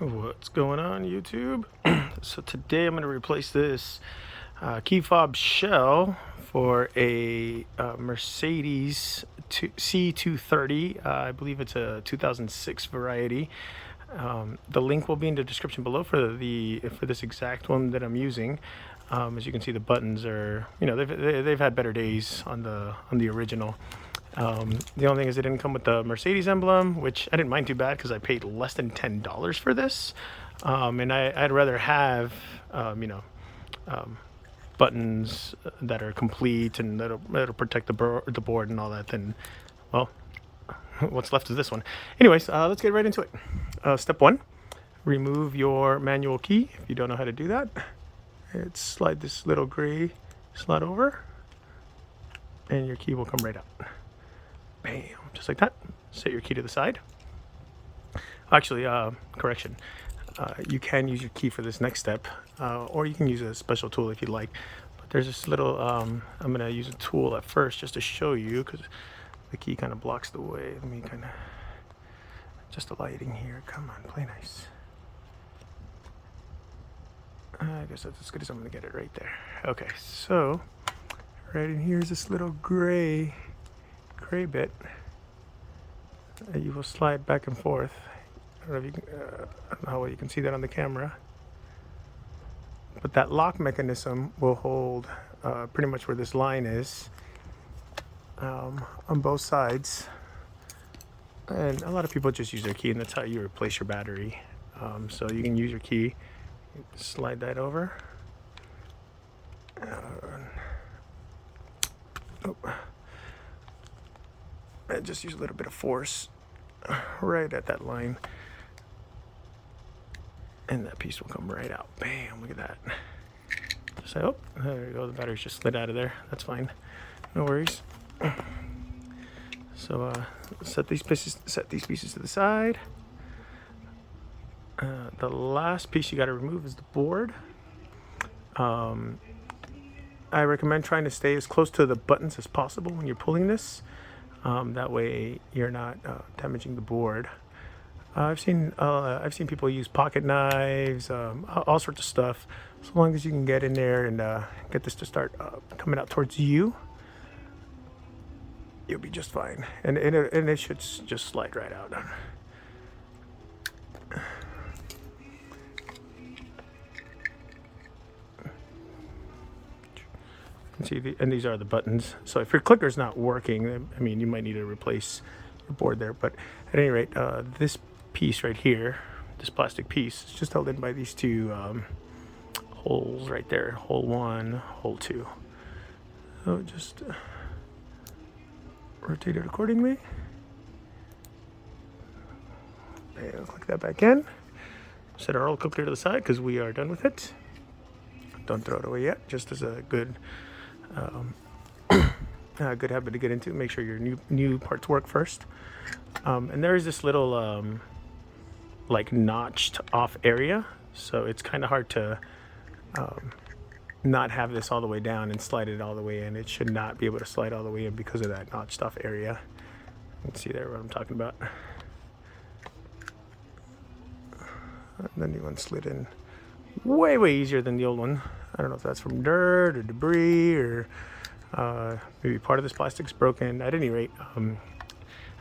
What's going on, YouTube? So today I'm going to replace this key fob shell for a Mercedes C230. I believe it's a 2006 variety. The link will be in the description below for this exact one that I'm using. As you can see, the buttons are, they've had better days on the original. The only thing is it didn't come with the Mercedes emblem, which I didn't mind too bad because I paid less than $10 for this. And I'd rather have, buttons that are complete and that'll protect the board and all that than, well, what's left of this one. Anyways, let's get right into it. Step one, remove your manual key. If you don't know how to do that, slide this little gray slot over and your key will come right out. Bam, just like that. Set your key to the side. Actually, correction. You can use your key for this next step, or you can use a special tool if you'd like. But there's this little, I'm going to use a tool at first just to show you because the key kind of blocks the way. Let me kind of, just the lighting here. Come on, play nice. I guess that's as good as I'm going to get it right there. Okay, so right in here is this little gray bit that you will slide back and forth. I don't know if you can, I don't know how well you can see that on the camera, but that lock mechanism will hold pretty much where this line is on both sides. And a lot of people just use their key, and that's how you replace your battery. So you can use your key, slide that over. And just use a little bit of force right at that line, and that piece will come right out. Bam, look at that. Just say, oh, there you go, the battery's just slid out of there. That's fine, no worries. So set these pieces to the side. The last piece you got to remove is the board. I recommend trying to stay as close to the buttons as possible when you're pulling this. That way you're not damaging the board. I've seen people use pocket knives, all sorts of stuff. So long as you can get in there and get this to start coming out towards you, you'll be just fine. And it should just slide right out. See, and these are the buttons. So if your clicker's not working, I mean, you might need to replace your board there. But at any rate, this piece right here, this plastic piece, is just held in by these two holes right there. Hole 1, hole 2. So just rotate it accordingly. And click that back in. Set our old clicker to the side because we are done with it. Don't throw it away yet, just as a good good habit to get into. Make sure your new parts work first. And there is this little like notched off area, so it's kind of hard to not have this all the way down and slide it all the way in. It should not be able to slide all the way in because of that notched off area. You can see there what I'm talking about. And the new one slid in way easier than the old one. I don't know if that's from dirt or debris or maybe part of this plastic's broken. At any rate,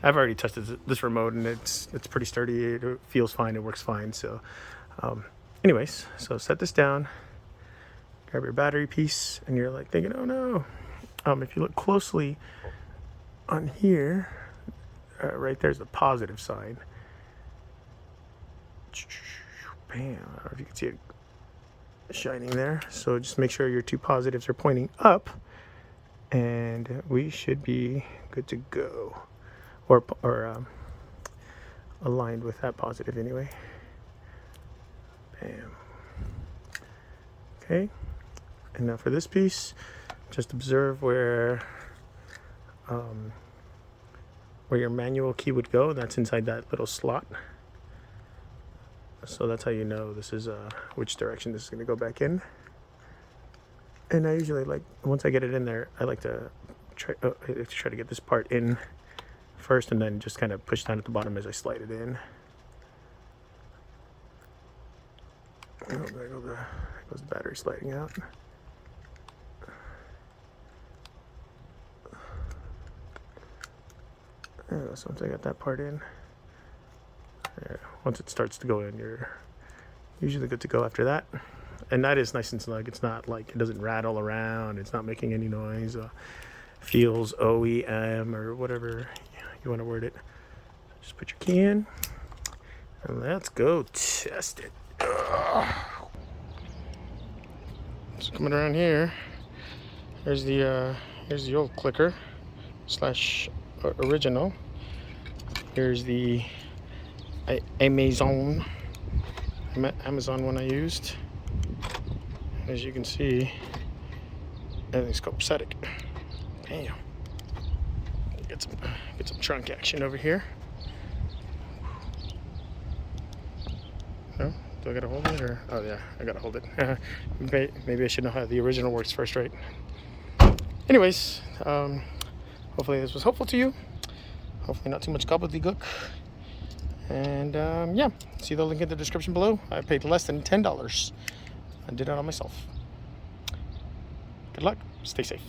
I've already tested this remote and it's pretty sturdy. It feels fine. It works fine. So anyways, so set this down, grab your battery piece, and you're like thinking, oh no. If you look closely on here, right there's the positive side. Bam, I don't know if you can see it shining there. So just make sure your two positives are pointing up and we should be good to go, or aligned with that positive anyway. Bam. Okay, and now for this piece, just observe where your manual key would go. That's inside that little slot. So that's how you know this is which direction this is going to go back in. And I usually once I get it in there, I like to try to get this part in first and then just kind of push down at the bottom as I slide it in. Oh, there goes the battery sliding out. Yeah, so once I got that part in, yeah, once it starts to go in, you're usually good to go after that. And that is nice and snug. It's not like, it doesn't rattle around. It's not making any noise. Feels OEM or whatever you want to word it. Just put your key in and let's go test it. So coming around here, here's the old clicker slash original. Here's the Amazon one I used. As you can see, everything's copacetic. Bam. Get some trunk action over here. No? Do I gotta hold it, or? Oh yeah, I gotta hold it. Maybe I should know how the original works first, right? Anyways, hopefully this was helpful to you. Hopefully not too much gobbledygook. And yeah, see the link in the description below. I paid less than $10. I did it on myself. Good luck. Stay safe.